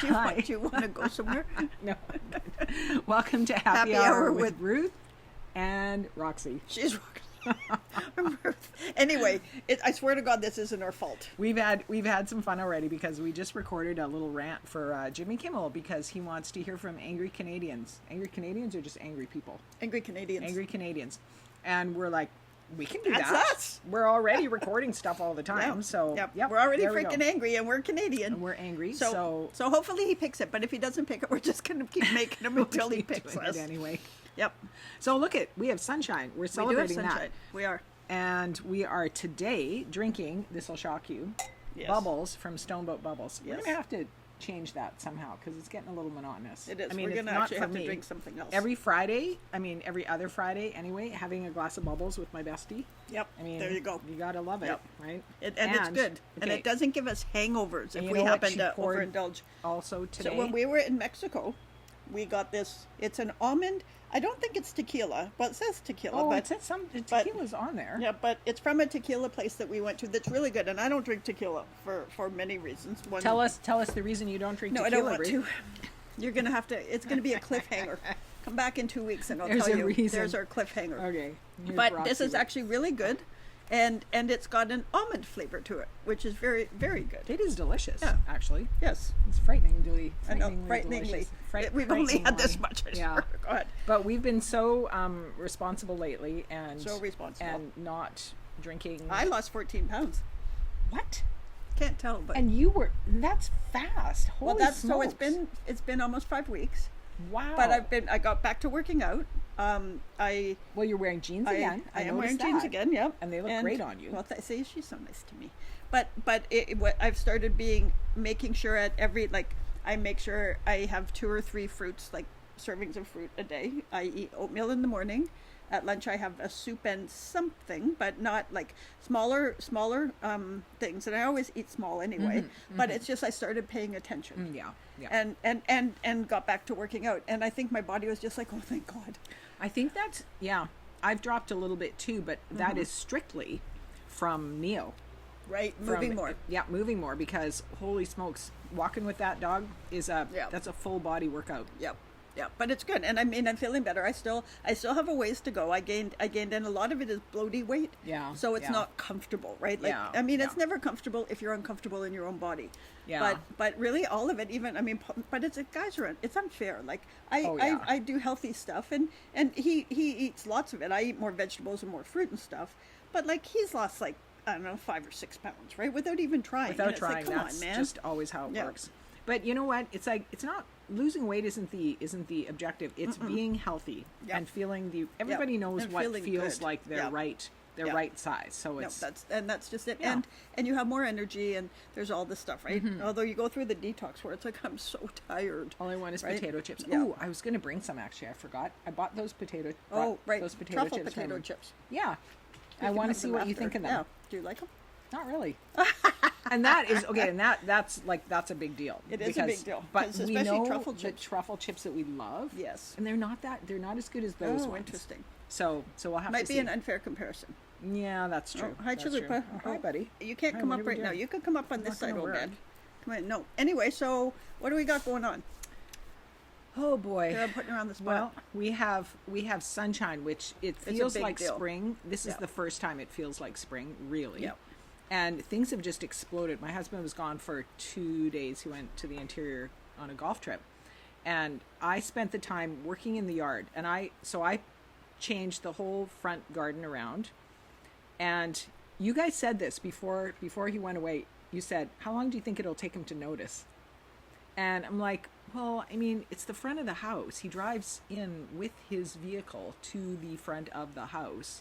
Do you want to go somewhere? No. Welcome to Happy Hour with Ruth and Roxy. She's Ruth. Anyway, I swear to God, this isn't our fault. We've had some fun already because we just recorded a little rant for Jimmy Kimmel because he wants to hear from angry Canadians. Angry Canadians or just angry people? Angry Canadians. Angry Canadians. And we're like, we can do That's that. us. We're already recording stuff all the time. Yeah. So yep. We're already freaking angry, and we're Canadian. And we're angry. So hopefully he picks it. But if he doesn't pick it, we're just going to keep making him until he picks us. Anyway. Yep. So look we have sunshine. We're celebrating we do have sunshine. that. We are. And we are today drinking, this will shock you, Bubbles from Stoneboat Bubbles. We're going to have to change that somehow because it's getting a little monotonous. It is. I mean, we're going to actually have to drink something else. Every other Friday anyway, having a glass of Bubbles with my bestie. Yep. I mean, there you go. You got to love it, right? And it's good. Okay. And it doesn't give us hangovers if we happen to overindulge. Also today. So when we were in Mexico, we got this. It's an almond. I don't think it's tequila, but it says tequila. Oh, it says tequila's on there. Yeah, but it's from a tequila place that we went to that's really good. And I don't drink tequila for many reasons. Tell us the reason you don't drink tequila. No, I don't want to. You're going to have to. It's going to be a cliffhanger. Come back in 2 weeks and I'll tell you. Reason. There's our cliffhanger. Okay. But Roxy. This is actually really good. And it's got an almond flavor to it, which is very, very good. It is delicious, actually. Yes. It's frighteningly frighteningly. Delicious. We've only had this much. Yeah. Go ahead. But we've been so responsible lately and not drinking. I lost 14 pounds. What? Can't tell, but that's fast. Holy smokes. So it's been almost 5 weeks. Wow. But I got back to working out. You're wearing jeans again. I am wearing jeans again. Yep. And they look great on you. Well, see, she's so nice to me. But I've started making sure at every I make sure I have 2 or 3 fruits, like servings of fruit a day. I eat oatmeal in the morning. At lunch, I have a soup and something, but not like smaller things. And I always eat small anyway. But it's just I started paying attention. Yeah. And got back to working out. And I think my body was just like, oh, thank God. I think that's I've dropped a little bit too, but that is strictly from Neo. Right, moving more. Yeah, moving more because holy smokes, walking with that dog is that's a full body workout. Yep. Yeah, but it's good, and I mean, I'm feeling better. I still have a ways to go. I gained, and a lot of it is bloaty weight. Yeah. So it's not comfortable, right? Like, I mean, it's never comfortable if you're uncomfortable in your own body. Yeah. But really, all of it, but it's unfair. Like I do healthy stuff, and he eats lots of it. I eat more vegetables and more fruit and stuff. But like he's lost like I don't know 5 or 6 pounds, right? Without even trying. Without trying, like, that's just always how it works. But you know what? It's like it's not. Losing weight isn't the objective. It's being healthy and feeling everybody knows and what feels good. Like their right size. So it's that's just it. Yeah. And you have more energy and there's all this stuff, right? Although you go through the detox where it's like I'm so tired. All I want is potato chips. Yeah. Oh, I was going to bring some actually. I forgot. I bought those potato. Those truffle potato chips. Yeah. I want to see what you think of them. Yeah. Do you like them? Not really. And that is okay, and that's a big deal. It is a big deal. But we know the truffle chips that we love. Yes. And they're not as good as those ones. Interesting. So we'll have to see. Might be an unfair comparison. Yeah, that's true. Hi, Chalupa. Hi, buddy. You can't come up right now. You can come up on this side, old man. Come on. No. Anyway, so what do we got going on? Oh boy. I'm putting her on the spot. Well, we have sunshine, which it feels like spring. This is the first time it feels like spring, really. Yep. And things have just exploded. My husband was gone for 2 days. He went to the interior on a golf trip. And I spent the time working in the yard. And I changed the whole front garden around. And you guys said this before he went away. You said, how long do you think it'll take him to notice? And I'm like, well, I mean, it's the front of the house. He drives in with his vehicle to the front of the house.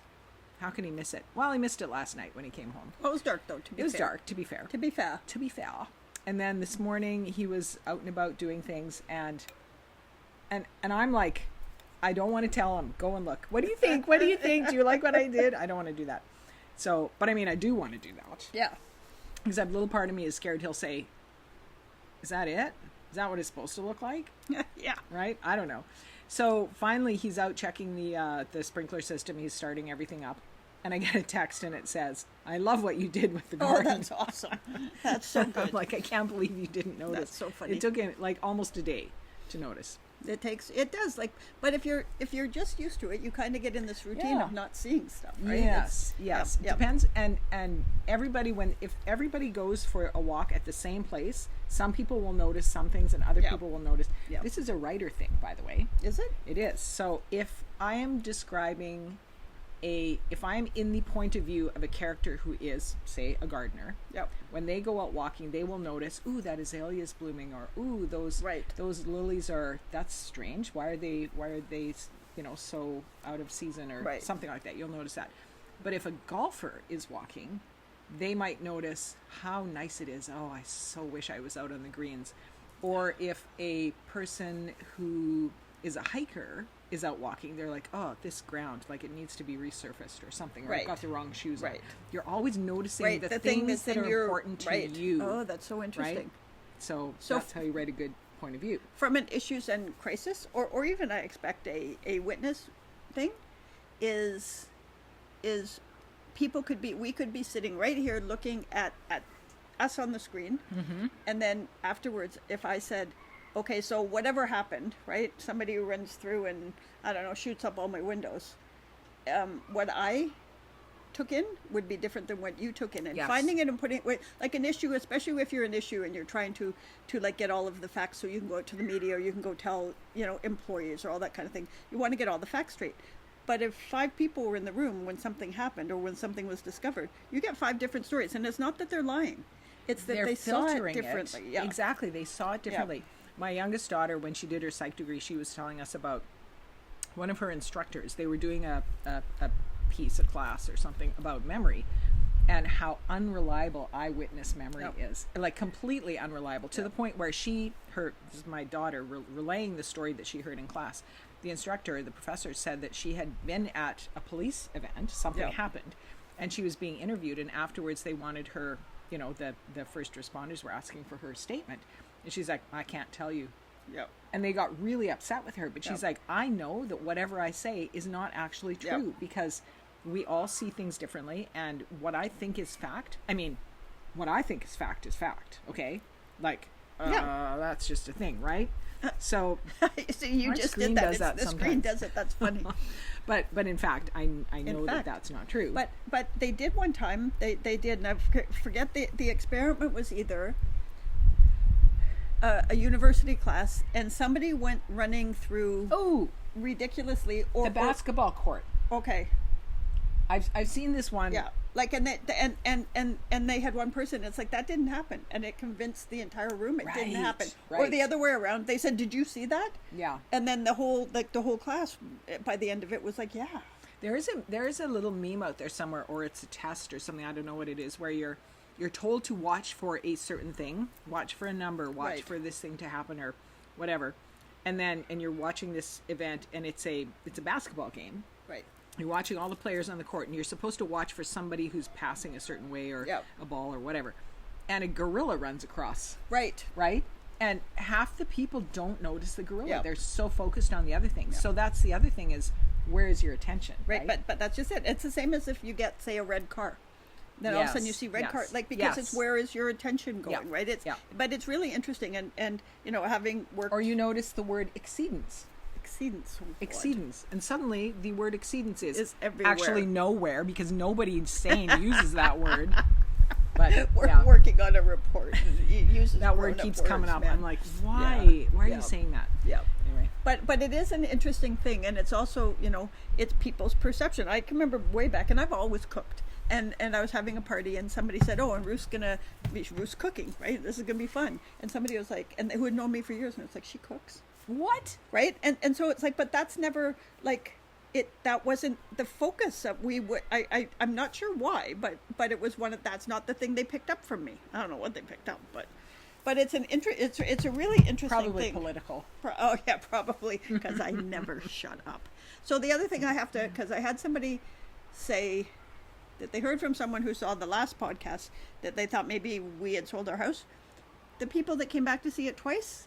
How can he miss it? Well, he missed it last night when he came home. Well, it was dark, though, It was dark, to be fair. To be fair. And then this morning, he was out and about doing things, and I'm like, I don't want to tell him, go and look. What do you think? What do you think? Do you like what I did? I don't want to do that. So, but I mean, I do want to do that. Yeah. Because a little part of me is scared he'll say, is that it? Is that what it's supposed to look like? Yeah. Right? I don't know. So finally, he's out checking the sprinkler system. He's starting everything up. And I get a text and it says, I love what you did with the Oh, garden. that's awesome. That's so good. I'm like, I can't believe you didn't notice. That's so funny. It took him like almost a day to notice. It does, like, but if you're just used to it, you kind of get in this routine Yeah. of not seeing stuff, right? Yes, yes. Yep. Depends, and everybody, if everybody goes for a walk at the same place, some people will notice some things and other Yep. people will notice. Yep. This is a writer thing, by the way. Is it? It is. So if I am describing if I am in the point of view of a character who is, say, a gardener, Yep. when they go out walking, they will notice, ooh, that azalea is blooming, or ooh, those lilies that's strange. Why are they so out of season, or something like that? You'll notice that. But if a golfer is walking, they might notice how nice it is. Oh, I so wish I was out on the greens. Or if a person who is a hiker is out walking, they're like, oh, this ground, like, it needs to be resurfaced or something, or I've got the wrong shoes on. You're always noticing the things that are important to you. Oh, that's so interesting. Right? So that's how you write a good point of view. From an issues and crisis, or even I expect a witness thing, is we could be sitting right here looking at us on the screen, and then afterwards, if I said, okay, so whatever happened, right? Somebody runs through and, I don't know, shoots up all my windows. What I took in would be different than what you took in. And finding it and putting it, like an issue, especially if you're an issue and you're trying to like get all of the facts so you can go out to the media, or you can go tell, employees or all that kind of thing. You want to get all the facts straight. But if 5 people were in the room when something happened or when something was discovered, you get 5 different stories. And it's not that they're lying. It's that they saw it differently. Yeah. Exactly. They saw it differently. Yeah. My youngest daughter, when she did her psych degree, she was telling us about one of her instructors. They were doing a piece, a class or something about memory, and how unreliable eyewitness memory is. Like, completely unreliable, to the point where this is my daughter relaying the story that she heard in class. The instructor, the professor, said that she had been at a police event, something happened, and she was being interviewed, and afterwards they wanted her, the first responders were asking for her statement. And she's like, I can't tell you. Yep. And they got really upset with her. But she's like, I know that whatever I say is not actually true, because we all see things differently. And what I think is fact, is fact. Okay? Like, that's just a thing, right? So, so you just did that. The screen does it. That's funny. But in fact, I know that that's not true. But they did one time. They did, and I forget the experiment was either a university class, and somebody went running through ridiculously, or the basketball court. Okay, I've seen this one. Yeah, like and they had one person. It's like, that didn't happen, and it convinced the entire room it didn't happen. Or the other way around. They said, "Did you see that?" Yeah. And then the whole class, by the end of it, was like, "Yeah." There is a little meme out there somewhere, or it's a test or something. I don't know what it is, where you're told to watch for a certain thing, watch for a number, watch for this thing to happen or whatever, and you're watching this event, and it's a basketball game. Right. You're watching all the players on the court, and you're supposed to watch for somebody who's passing a certain way, or a ball or whatever, and a gorilla runs across. Right. Right. And half the people don't notice the gorilla. Yep. They're so focused on the other things. Yep. So that's the other thing, is, where is your attention? Right. But that's just it. It's the same as if you get, say, a red car. Then all of a sudden you see red car, like, because it's where is your attention going, right? But it's really interesting, and having worked. Or you notice the word exceedance. Exceedance. And suddenly the word exceedance is everywhere. Actually nowhere, because nobody sane uses that word. But we're working on a report. That word keeps coming up. Man. I'm like, why? Why are you saying that? Yeah. Anyway. But it is an interesting thing, and it's also, it's people's perception. I can remember way back, and I've always cooked. And I was having a party, and somebody said, "Oh, and Ruth's cooking, right? This is gonna be fun." And somebody was like, and who had known me for years, and it's like, she cooks. What? Right? And so it's like, but that's never like it. That wasn't the focus that we would. I'm not sure why, but it was that's not the thing they picked up from me. I don't know what they picked up, but it's it's a really interesting probably thing. Political. Oh yeah, probably, because I never shut up. So the other thing I have to, because I had somebody say that they heard from someone who saw the last podcast that they thought maybe we had sold our house. The people that came back to see it twice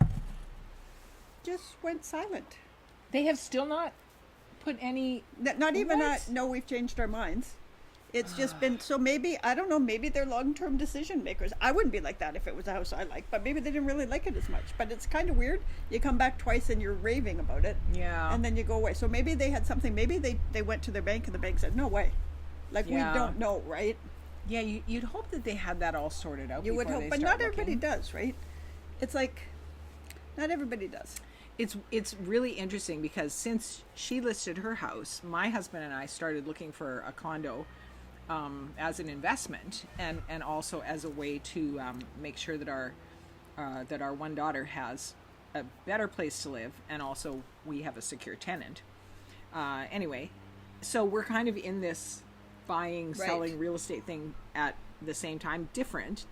just went silent. They have still not put any... Not even no, we've changed our minds. It's just been, so maybe, I don't know, maybe they're long-term decision makers. I wouldn't be like that if it was a house I liked, but maybe they didn't really like it as much. But it's kind of weird. You come back twice and you're raving about it. Yeah. And then you go away. So maybe they had something, maybe they went to their bank and the bank said, no way. Like, we don't know, right? Yeah, you'd hope that they had that all sorted out. You would hope, but not everybody does, right? It's like, not everybody does. It's really interesting because since she listed her house, my husband and I started looking for a condo as an investment and also as a way to make sure that our one daughter has a better place to live, and also we have a secure tenant. Anyway, so we're kind of in this buying, selling real estate thing at the same time, different,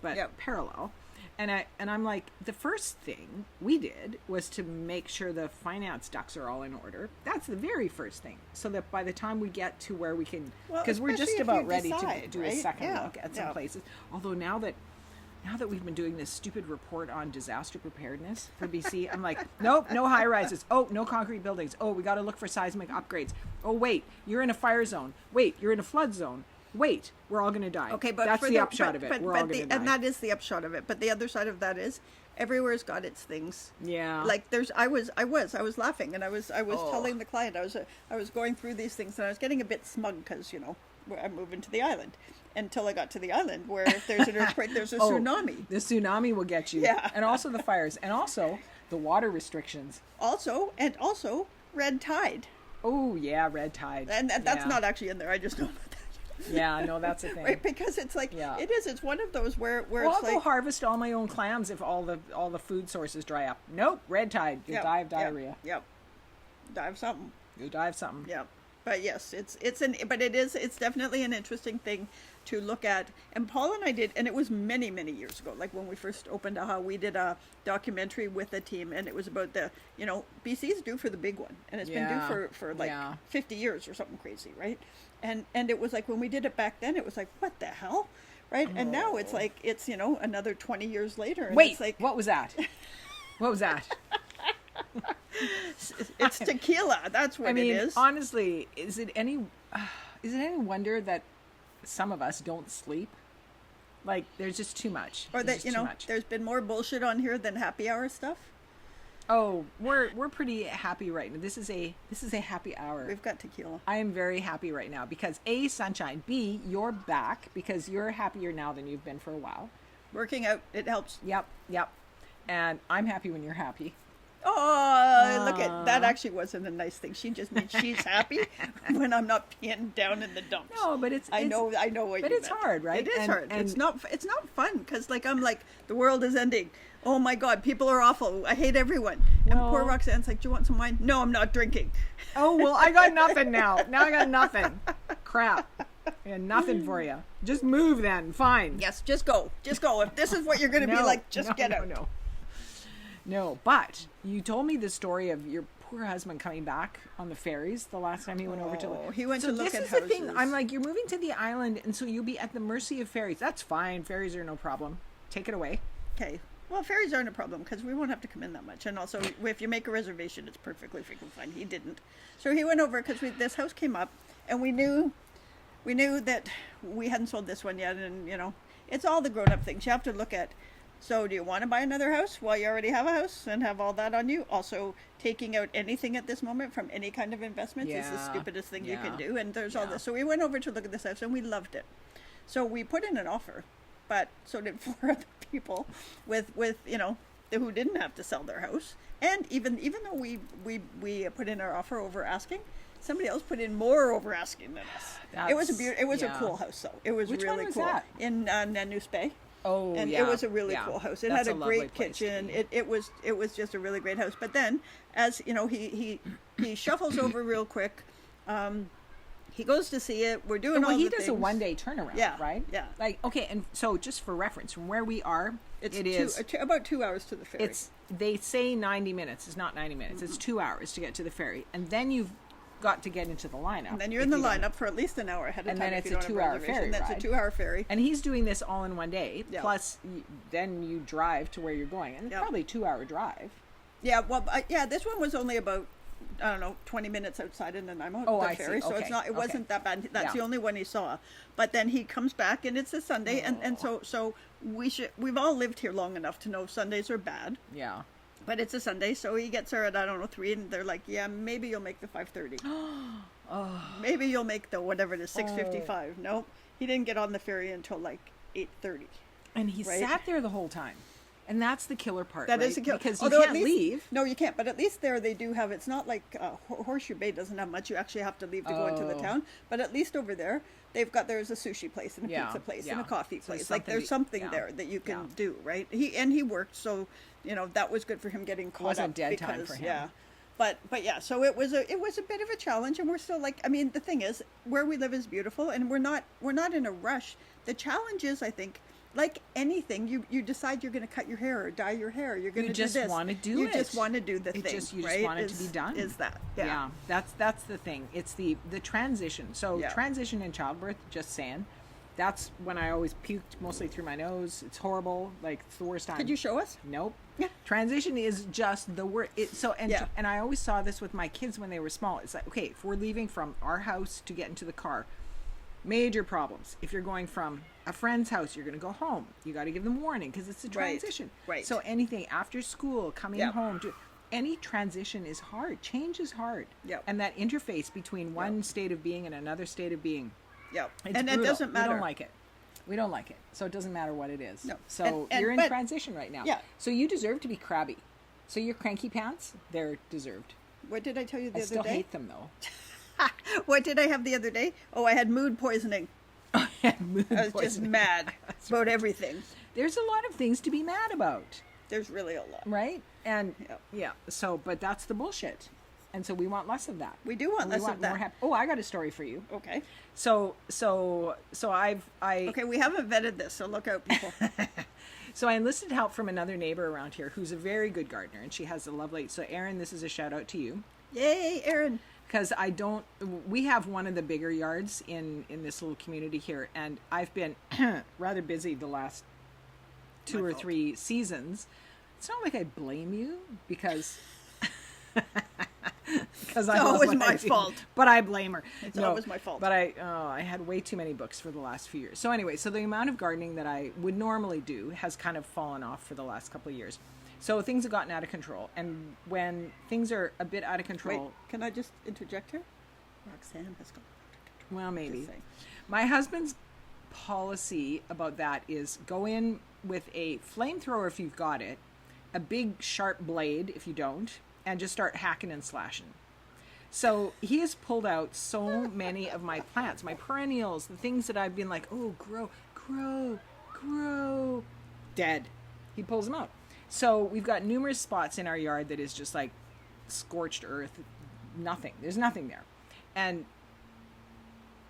but parallel. And I'm like, the first thing we did was to make sure the finance ducks are all in order. That's the very first thing, so that by the time we get to where we can, because we're just about ready to do a second look at some places. Although now that we've been doing this stupid report on disaster preparedness for BC, I'm like, nope, no high rises. Oh, no concrete buildings. Oh, we got to look for seismic upgrades. Oh, wait, you're in a fire zone. Wait, you're in a flood zone. Wait, we're all going to die. Okay, but that's the upshot of it. We're all going to die. And that is the upshot of it. But the other side of that is everywhere's got its things. Yeah. Like I was laughing, and I was telling the client, I was going through these things, and I was getting a bit smug because, I'm moving to the island. Until I got to the island, where if there's an earthquake, there's a tsunami. The tsunami will get you. Yeah. And also the fires, and also the water restrictions. Also red tide. Oh yeah, red tide. And that's not actually in there. I just know about that. Yeah, no, that's a thing. Right, because it's like, it is. It's one of those where it's I'll like, go harvest all my own clams if all the food sources dry up. Nope, red tide. You die of diarrhea. Yep. Die of something. You die of something. Yep. But yes, it's definitely an interesting thing to look at. And Paul and I did, and it was many, many years ago, like when we first opened AHA, we did a documentary with a team, and it was about BC's due for the big one, and it's been due for like 50 years or something crazy, right? And it was like, when we did it back then, it was like, what the hell? Right? Oh. And now it's like, it's, another 20 years later. And wait, it's like, what was that? What was that? It's tequila. That's what it is. Honestly, is it any wonder that some of us don't sleep? Like, there's just too much. Or that, there's been more bullshit on here than happy hour stuff. Oh, we're pretty happy right now. This is a happy hour. We've got tequila. I am very happy right now because A, sunshine. B, you're back because you're happier now than you've been for a while. Working out, it helps. Yep. And I'm happy when you're happy. Oh, look at that! Actually, wasn't a nice thing. She just means she's happy when I'm not peeing down in the dumps. No, but I know what you meant. But it's hard, right? It is hard. And it's not fun because, like, I'm like, the world is ending. Oh my God, people are awful. I hate everyone. And poor Roxanne's like, do you want some wine? No, I'm not drinking. Oh well, I got nothing now. Now I got nothing. Crap. And nothing for you. Just move then. Fine. Yes, just go. Just go. If this is what you're going to be like, just get out. No, but you told me the story of your poor husband coming back on the ferries the last time he went over to... He went to look at houses. This is the thing. I'm like, you're moving to the island, and so you'll be at the mercy of ferries. That's fine. Ferries are no problem. Take it away. Okay. Well, ferries aren't a problem because we won't have to come in that much. And also, if you make a reservation, it's perfectly freaking fine. He didn't. So he went over because this house came up, and we knew that we hadn't sold this one yet. And, it's all the grown-up things you have to look at. So do you want to buy another house while you already have a house and have all that on you? Also, taking out anything at this moment from any kind of investments is the stupidest thing you can do. And there's all this. So we went over to look at this house and we loved it. So we put in an offer, but so did 4 other people with who didn't have to sell their house. And even though we put in our offer over asking, somebody else put in more over asking than us. It was a cool house though. It was Which really one was cool. That? In Nanoose Bay. Oh, and it was a really cool house. It had a great kitchen. It was just a really great house. But then, as he shuffles over real quick. He goes to see it. We're doing all the things. He does a 1-day turnaround, right? Yeah. Like, okay, and so just for reference, from where we are, it is about 2 hours to the ferry. They say 90 minutes. It's not 90 minutes. It's 2 hours to get to the ferry, and then you've got to get into the lineup. And then you're in the lineup for at least an hour ahead of time. And then it's a 2-hour ferry ride. That's a 2-hour ferry. And he's doing this all in one day. Yep. Plus, then you drive to where you're going, and it's probably a 2-hour drive. Yeah. Well, this one was only about I don't know, 20 minutes outside, and then I'm out Oh, the I ferry. see. So Okay. it's not, it Okay. wasn't that bad. That's Yeah. the only one he saw. But then he comes back, and it's a Sunday, and so we've all lived here long enough to know Sundays are bad. Yeah. But it's a Sunday, so he gets her at, I don't know, 3, and they're like, yeah, maybe you'll make the 5:30. Maybe you'll make the whatever it is, 6:55. Nope, he didn't get on the ferry until like 8:30. And he Right. sat there the whole time. And that's the killer part, That right? is a killer. Because you Although at can't least- leave. No, you can't. But at least there they do have. It's not like Horseshoe Bay doesn't have much. You actually have to leave to go into the Oh. town. But at least over there, there's a sushi place and a Yeah, pizza place yeah. and a coffee So place. there's Like there's something yeah. there that you can Yeah. do, right? He worked, so that was good for him getting caught wasn't up. dead because, time for him. Yeah. But yeah, so it was a bit of a challenge, and we're still like, I mean, the thing is, where we live is beautiful, and we're not in a rush. The challenge is, I think, like anything, you decide you're going to cut your hair or dye your hair. You're going to do this. You just want to do You it. just want to do the thing. You just right? want it to be done. Is that? Yeah. That's the thing. It's the transition. So Yeah. transition in childbirth, just saying, that's when I always puked mostly through my nose. It's horrible. Like, it's the worst time. Could you show us? Nope. Yeah. Transition is just the word. Yeah. And I always saw this with my kids when they were small. It's like, okay, if we're leaving from our house to get into the car, major problems. If you're going from a friend's house, you're going to go home. You got to give them warning because it's a Right. transition. Right. So anything after school, coming Yeah. home, any transition is hard. Change is hard. Yeah. And that interface between one state of being and another state of being. Yeah. It's And brutal. it doesn't matter. We don't like it. We don't like it. So it doesn't matter what it is. No. So And- you're in but- transition right now. Yeah. So you deserve to be crabby. So your cranky pants, they're deserved. What did I tell you the I other still day? hate them though. What did I have the other day? Oh, I had mood poisoning. Mood I was just poisoning. mad about everything. There's a lot of things to be mad about, There's really a lot. right? And Yeah. so, but that's the bullshit. And so we want less of that. We do want And less of that. Oh, I got a story for you. Okay. So I Okay, we haven't vetted this, so look out, people. So I enlisted help from another neighbor around here who's a very good gardener, and she has a lovely. So Erin, this is a shout out to you. Yay, Erin. Because we have one of the bigger yards in this little community here, and I've been rather busy the last 2 My or fault. 3 seasons. It's not like I blame you because because I love always what I my do, fault. but I blame her. It's always my fault. But I had way too many books for the last few years. So anyway, so the amount of gardening that I would normally do has kind of fallen off for the last couple of years. So things have gotten out of control, and when things are a bit out of control, Wait, can I just interject here? Roxanne has gone. well, maybe. Just saying. My husband's policy about that is go in with a flamethrower if you've got it, a big sharp blade if you don't, and just start hacking and slashing. So he has pulled out so many of my plants, my perennials, the things that I've been like, oh, grow, dead. He pulls them out. So we've got numerous spots in our yard that is just like scorched earth, nothing. There's nothing there. And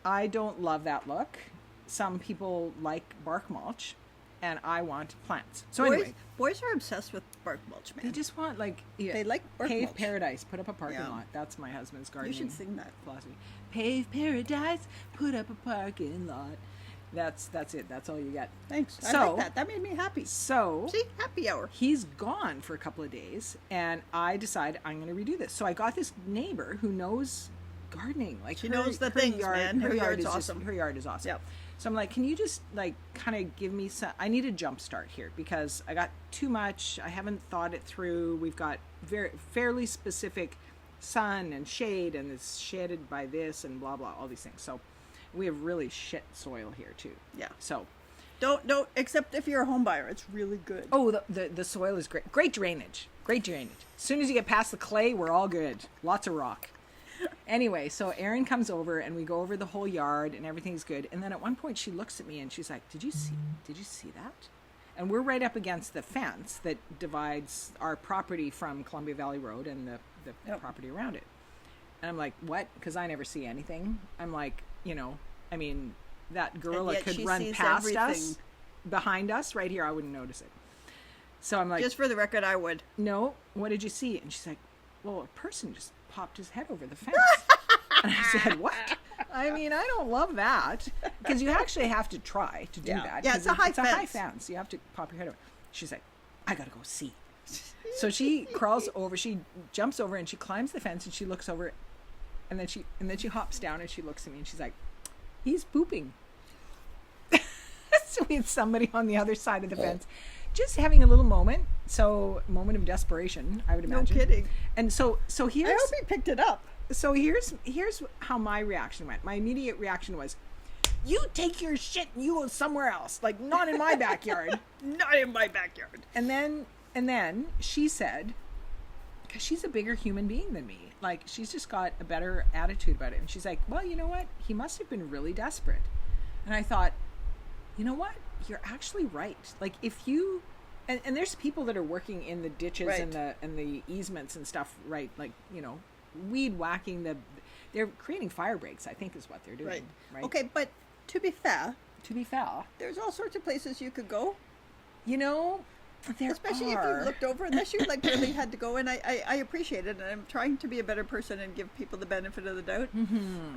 I don't love that look. Some people like bark mulch, and I want plants. So anyway, Boys are obsessed with bark mulch, man. they just want like They like bark pave mulch. paradise, put up a parking Yeah. lot. That's my husband's You gardening should sing that. philosophy. Pave paradise, put up a parking lot. That's it. That's all you get. Thanks. I So- like that. That made me happy. So See, happy hour. he's gone for a couple of days, and I decide I'm going to redo this. So I got this neighbor who knows gardening. Like She knows the things, man. Her yard's is awesome. Her yard is awesome. Yep. So I'm like, can you just like kind of give me some? I need a jump start here because I got too much. I haven't thought it through. We've got fairly specific sun and shade, and it's shaded by this and blah blah, all these things. So we have really shit soil here too. Yeah. So Don't except if you're a home buyer, it's really good. oh, the soil is great. Great drainage. Great drainage. As soon as you get past the clay, we're all good. Lots of rock. Anyway, so Erin comes over and we go over the whole yard and everything's good. And then at one point she looks at me and she's like, Did you see that? And we're right up against the fence that divides our property from Columbia Valley Road and the Yep. property around it. And I'm like, what? Because I never see anything. I'm like, I mean, that gorilla yet could she run sees past us, everything. behind us, right here. I wouldn't notice it. So I'm like, Just for the record, I would. no, what did you see? And she's like, well, a person just popped his head over the fence. And I said, what? I mean, I don't love that. Because you actually have to try to do Yeah. that. Yeah, 'cause it's a high It's a high fence. fence. You have to pop your head over. She's like, I got to go see. So she crawls over, she jumps over and she climbs the fence and she looks over and then she hops down and she looks at me and she's like, he's pooping. So we had somebody on the other side of the fence just having a little moment. So moment of desperation, I would imagine. No kidding. And so here's, I hope he picked it up. so here's how my reaction went. My immediate reaction was, you take your shit and you go somewhere else. Like, not in my backyard. Not in my backyard. And then she said, because she's a bigger human being than me, like, she's just got a better attitude about it. And she's like, well, you know what? He must have been really desperate. And I thought, you know what? You're actually right. Like, if you, and there's people that are working in the ditches Right. and the easements and stuff, right? Like, you know, weed whacking they're creating fire breaks, I think is what they're doing. Right. Okay, but to be fair, There's all sorts of places you could go. you know, there Especially are. if you looked over, unless you like really had to go. And I appreciate it, and I'm trying to be a better person and give people the benefit of the doubt.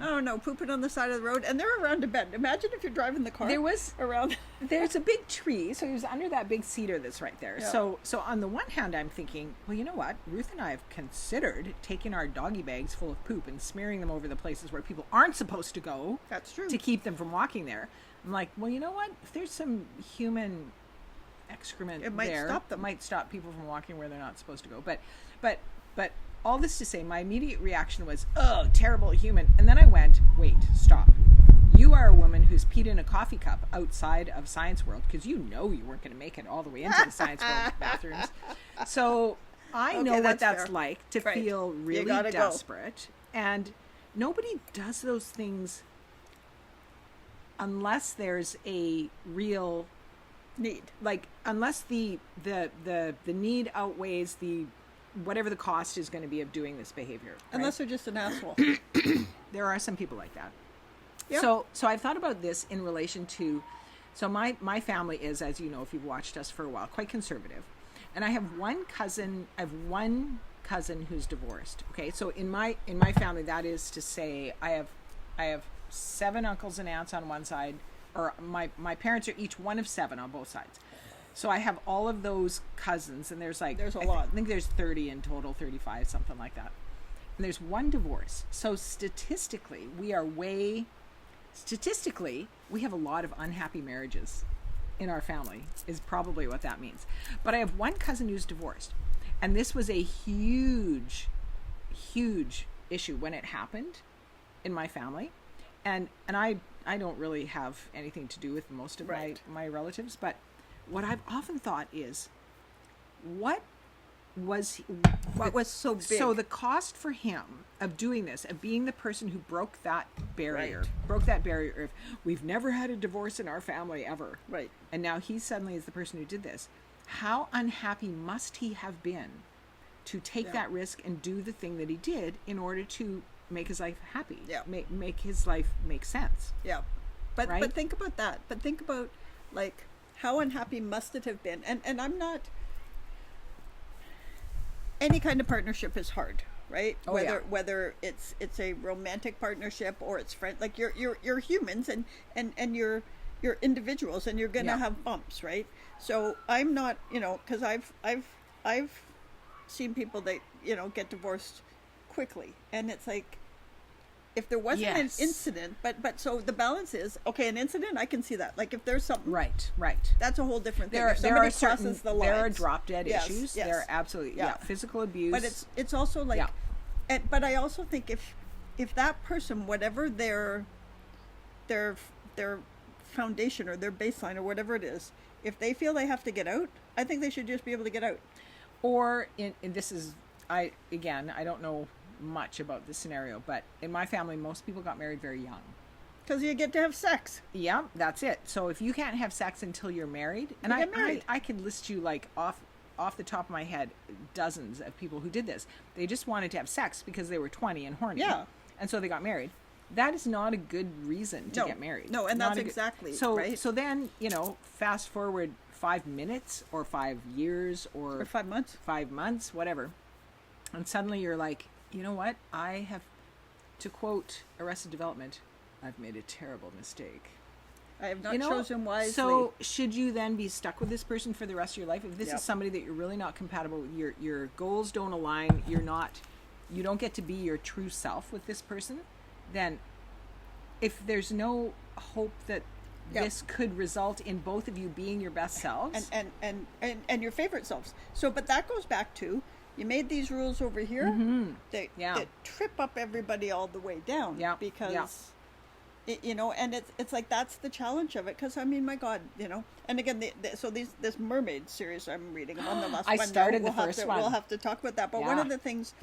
I don't know, pooping on the side of the road, and they're around a bend. Imagine if you're driving the car. There was around. There's a big tree, so he was under that big cedar that's right there. Yeah. So on the one hand, I'm thinking, well, you know what? Ruth and I have considered taking our doggy bags full of poop and smearing them over the places where people aren't supposed to go. That's true. To keep them from walking there. I'm like, well, you know what? If there's some human excrement It might there, stop them. might stop people from walking where they're not supposed to go. But all this to say, my immediate reaction was, oh, terrible human. And then I went, wait, stop. You are a woman who's peed in a coffee cup outside of Science World because you know you weren't going to make it all the way into the Science World bathrooms. So I know what that's fair. like to Right. feel You really gotta go. desperate. And nobody does those things unless there's a real Need. like, unless the need outweighs the whatever the cost is going to be of doing this behavior, right? Unless they're just an asshole. There are some people like that. Yep. So I've thought about this in relation to, so my family is, as you know, if you've watched us for a while, quite conservative, and I have one cousin who's divorced. Okay, so in my family, that is to say, I have 7 uncles and aunts on one side, or my parents are each one of 7 on both sides. So I have all of those cousins, and there's a lot. I think there's 30 in total, 35, something like that. And there's one divorce. So statistically, we have a lot of unhappy marriages in our family, is probably what that means. But I have one cousin who's divorced. And this was a huge, huge issue when it happened in my family. And I don't really have anything to do with most of Right. my relatives, but what I've often thought is, what was so big? So the cost for him of doing this, of being the person who broke that barrier, of we've never had a divorce in our family ever. Right. And now he suddenly is the person who did this. How unhappy must he have been to take that risk and do the thing that he did in order to make his life happy? Yeah. Make his life make sense. Yeah. But Right? but think about that. But think about, like, how unhappy must it have been? And I'm not, any kind of partnership is hard, right? Oh, Whether it's a romantic partnership or it's friend, like you're humans and you're individuals, and you're gonna have bumps, right? So I'm not, because I've seen people that get divorced quickly, and it's like, if there wasn't an incident, but so the balance is, okay, an incident, I can see that. Like, if there's something, Right. that's a whole different thing. If There somebody are certain, crosses the there are lines. drop dead Yes, issues. yes. There are absolutely physical abuse. But it's also like, Yeah. but I also think if that person, whatever their foundation or their baseline or whatever it is, if they feel they have to get out, I think they should just be able to get out. Or in this is, I don't know much about this scenario, but in my family, most people got married very young. Because you get to have sex. Yeah, that's it. So if you can't have sex until you're married, and You get married. I could list you, like, off the top of my head, dozens of people who did this. They just wanted to have sex because they were 20 and horny. Yeah. And so they got married. That is not a good reason to get married. No, and Not that's a good- exactly so, right. So then, fast forward 5 minutes or 5 years Or 5 months. 5 months, whatever. And suddenly you're like, you know what? I have, to quote Arrested Development, I've made a terrible mistake. I have not chosen wisely. So should you then be stuck with this person for the rest of your life? If this Yep. is somebody that you're really not compatible with, your goals don't align, you don't get to be your true self with this person, then if there's no hope that Yep. this could result in both of you being your best selves and your favorite selves. So, but that goes back to, you made these rules over here that trip up everybody all the way down. Yeah. Because, and it's like, that's the challenge of it. Because, I mean, my God, and again, so this Mermaids series I'm reading, I'm on the last I one. started now. the first one. We'll have to talk about that. But one Yeah. of the things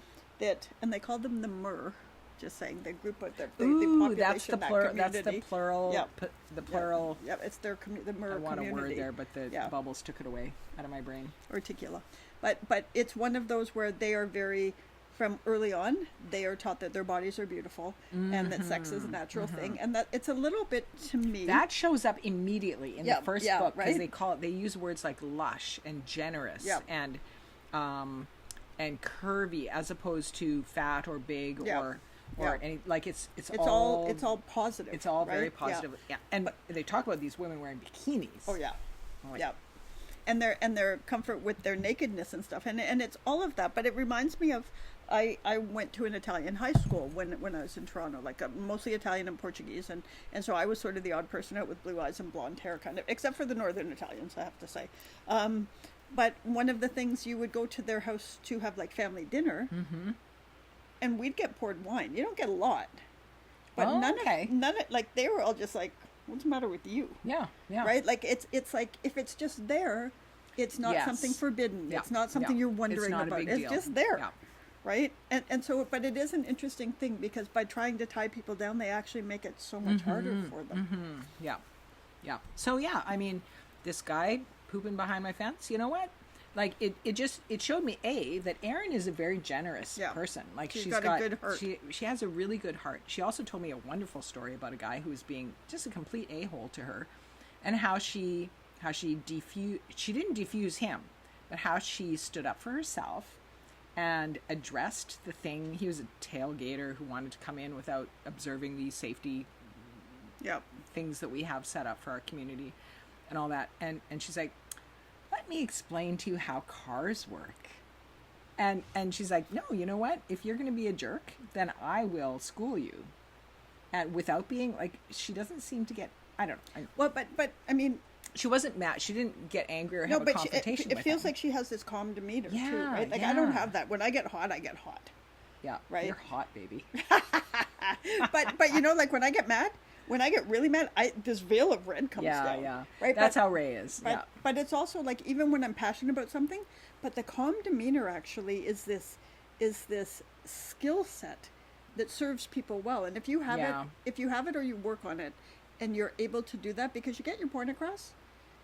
and they call them the just saying, the group of the Ooh, population, that's the plural. That's the community. plural. Yep. The plural. Yep, it's the Mer I want community. a word there, but the bubbles took it away out of my brain. Or tequila. But it's one of those where they are very, from early on, they are taught that their bodies are beautiful and that sex is a natural thing, and that it's a little bit, to me, That shows up immediately in the first book, because right? they use words like lush and generous Yep. and curvy, as opposed to fat or big or any, like it's all positive. It's all right? very positive. Yeah. And they talk about these women wearing bikinis. Oh yeah. Like, Yeah. And their comfort with their nakedness and stuff, and it's all of that. But it reminds me of, I went to an Italian high school when I was in Toronto, like mostly Italian and Portuguese, and so I was sort of the odd person out with blue eyes and blonde hair, kind of, except for the northern Italians, I have to say. But one of the things, you would go to their house to have like family dinner, and we'd get poured wine. You don't get a lot, but none of like, they were all just like, what's the matter with you? Yeah. Right? Like it's like, if it's just there, it's not something forbidden. Yeah. It's not something you're wondering not a about. big It's deal. just there. Yeah. Right? And so, but it is an interesting thing, because by trying to tie people down, they actually make it so much harder for them. Yeah. So yeah, I mean, this guy pooping behind my fence, you know what? Like it showed me that Erin is a very generous person. Like she's got a good heart. She has a really good heart. She also told me a wonderful story about a guy who was being just a complete a-hole to her, and how she didn't defuse him, but how she stood up for herself and addressed the thing. He was a tailgater who wanted to come in without observing the safety things that we have set up for our community and all that. And she's like, let me explain to you how cars work. And she's like, no, you know what? If you're going to be a jerk, then I will school you. And without being like, she doesn't seem to get, I don't know. Well, but I mean, she wasn't mad. She didn't get angry or have a confrontation it with feels him. like she has this calm demeanor too, Yeah, right? Like yeah. I don't have that. When I get hot, I get hot. Yeah, right? You're hot, baby. but like when I get mad, when I get really mad, this veil of red comes down. Yeah. Right? That's how Ray is. But it's also like, even when I'm passionate about something, but the calm demeanor actually is this skill set that serves people well. And if you have it or you work on it, and you're able to do that, because you get your point across,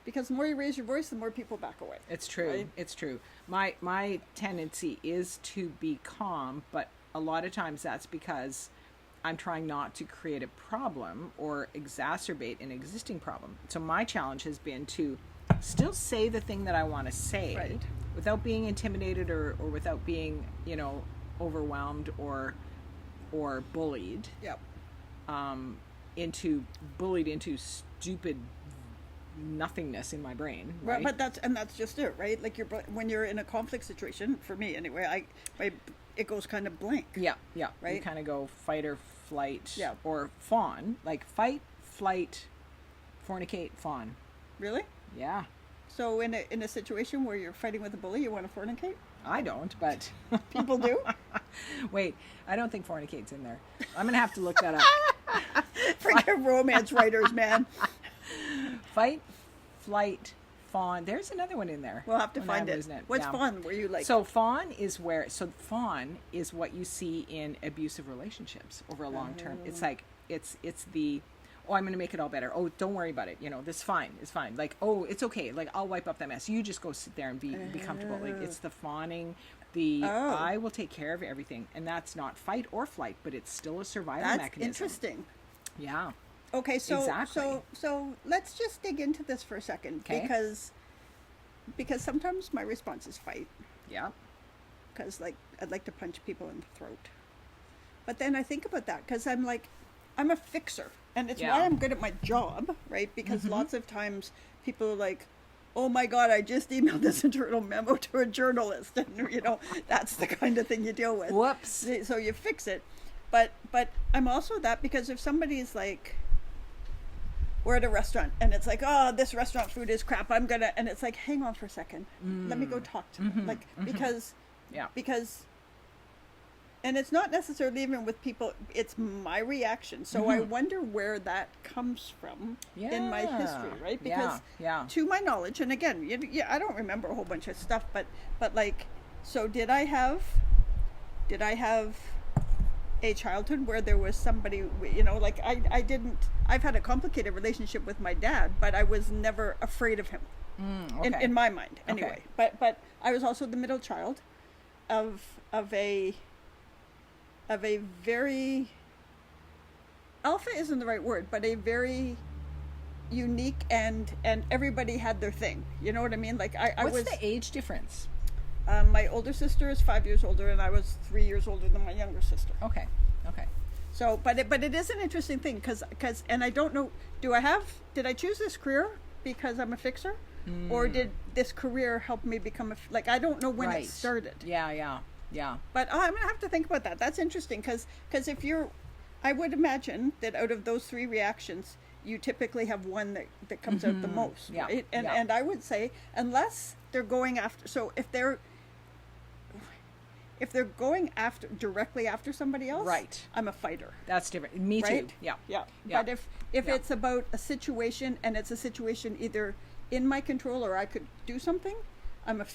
because the more you raise your voice, the more people back away. It's true. Right? It's true. My tendency is to be calm, but a lot of times that's because I'm trying not to create a problem or exacerbate an existing problem. So my challenge has been to still say the thing that I want to say, right, without being intimidated or without being, overwhelmed or bullied. Yep. Bullied into stupid nothingness in my brain, right? But that's just it, right? Like when you're in a conflict situation, for me anyway, it goes kind of blank. Yeah. Right? You kind of go fight or flight, yeah, or fawn, like fight, flight, fornicate, fawn. Really? Yeah. So in a situation where you're fighting with a bully, you want to fornicate? I don't, but people do. Wait, I don't think fornicate's in there. I'm gonna have to look that up. Freaking romance writers, man. Fight, flight, fawn. There's another one in there. We'll have to find it. What's fawn? Were you like? So fawn is what you see in abusive relationships over a long term. It's like it's the, oh, I'm going to make it all better. Oh, don't worry about it. This fine. It's fine. Like, oh, it's okay. Like, I'll wipe up that mess. You just go sit there and be comfortable. Like, it's the fawning. I will take care of everything, and that's not fight or flight, but it's still a survival mechanism. That's interesting. Yeah. Okay, so exactly. so let's just dig into this for a second, because sometimes my response is fight. Yeah. Because I'd like to punch people in the throat, but then I think about that, because I'm like, I'm a fixer, and it's Yeah. why I'm good at my job, right? Because lots of times people are like, oh my God, I just emailed this internal memo to a journalist, and that's the kind of thing you deal with. Whoops. So you fix it. But I'm also that, because if somebody's like, we're at a restaurant and it's like, oh, this restaurant food is crap, and it's like, hang on for a second, let me go talk to them, like, because and it's not necessarily even with people, it's my reaction. So I wonder where that comes from in my history, right? Because to my knowledge, and again, I don't remember a whole bunch of stuff, but like, so did I have a childhood where there was somebody, like I've had a complicated relationship with my dad, but I was never afraid of him in my mind anyway. Okay. But I was also the middle child of a very, alpha isn't the right word, but a very unique, and everybody had their thing. You know what I mean? Like What's the age difference? My older sister is 5 years older, and I was 3 years older than my younger sister. Okay. So, but it is an interesting thing, because and I don't know, did I choose this career because I'm a fixer, or did this career help me become like, I don't know when it started. Yeah. But I'm gonna have to think about that. That's interesting, because I would imagine that out of those three reactions, you typically have one that comes out the most, right? And I would say, unless they're going after, so if they're going directly after somebody else, right, I'm a fighter. That's different. Me too. Yeah. But if it's about a situation, and it's a situation either in my control or I could do something, I'm a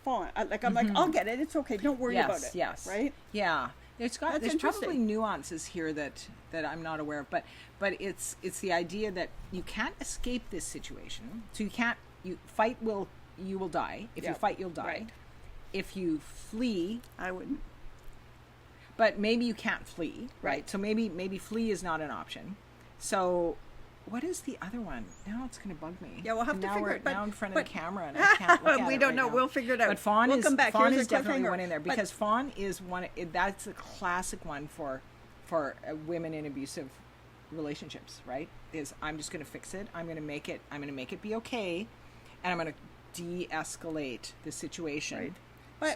fawn. Like, I'm like, I'll get it. It's okay. Don't worry about it. Yes. Right. Yeah. There's probably nuances here that I'm not aware of, but it's the idea that you can't escape this situation. So you will die. If you fight, you'll die. Right. If you flee, I wouldn't. But maybe you can't flee, right? So maybe flee is not an option. So what is the other one? Now it's going to bug me. Yeah, we'll have to figure it out. Now in front of the camera, and I can't look at we it don't right know. now. We'll figure it out. But fawn is definitely one in there, because fawn is one. That's a classic one for women in abusive relationships, right? Is I'm just going to fix it. I'm going to make it be okay, and I'm going to de-escalate the situation. Right.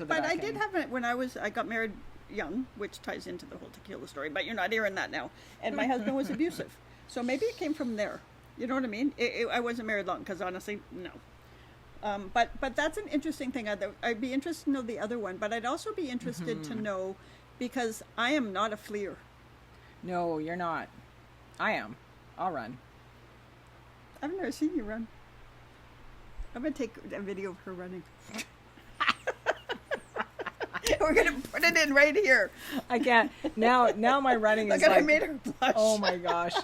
But I did have it when I got married young, which ties into the whole Tequila story, but you're not hearing that now. And my husband was abusive. So maybe it came from there. You know what I mean? I wasn't married long, because honestly, no. But that's an interesting thing. I'd be interested to know the other one, but I'd also be interested to know, because I am not a fleer. No, you're not. I am. I'll run. I've never seen you run. I'm going to take a video of her running. We're going to put it in right here. I can't. Now my running is like... I made her blush. Oh my gosh.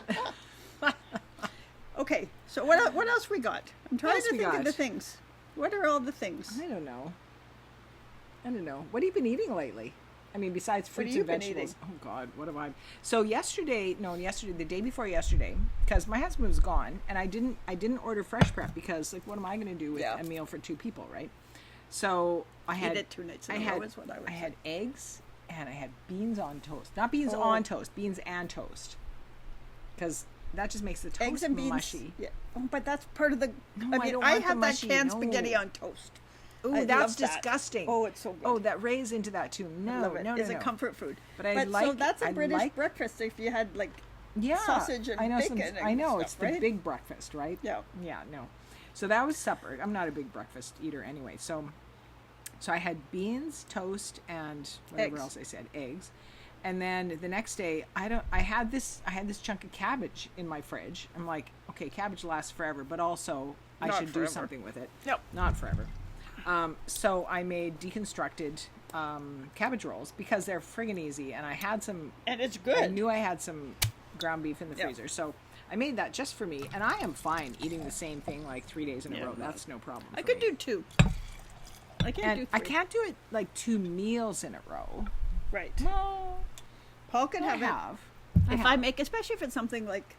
Okay, so what else we got? I'm trying to think of the things. What are all the things? I don't know. What have you been eating lately? I mean, besides fruits and vegetables. Oh God, what have I? So the day before yesterday, because my husband was gone, and I didn't order fresh prep, because like, what am I going to do with a meal for two people, right? So I had 2 nights in a row is what I would say. Had eggs, and I had beans on toast. Not beans on toast, beans and toast. Because that just makes the toast eggs and mushy. Beans. Yeah. Oh, but that's part of the... No, I have that canned spaghetti on toast. Oh, that's disgusting. Oh, it's so good. Oh, that rays into that too. No, it's a comfort food. But so that's a British breakfast if you had like sausage and bacon. I know, stuff, it's the big breakfast, right? Yeah. Yeah, no. So that was supper. I'm not a big breakfast eater anyway. So I had beans, toast, and whatever else I said, eggs. And then the next day, I had this chunk of cabbage in my fridge. I'm like, okay, cabbage lasts forever, but also I should do something with it. Nope. Not forever. So I made deconstructed cabbage rolls, because they're friggin' easy, and I had some. And it's good. I knew I had some ground beef in the freezer, so I made that just for me, and I am fine eating the same thing like 3 days in a row. That's no problem. I could do 2. I can't do 3. I can't do it like 2 meals in a row. Right. Well, Paul can have it. I make, especially if it's something like,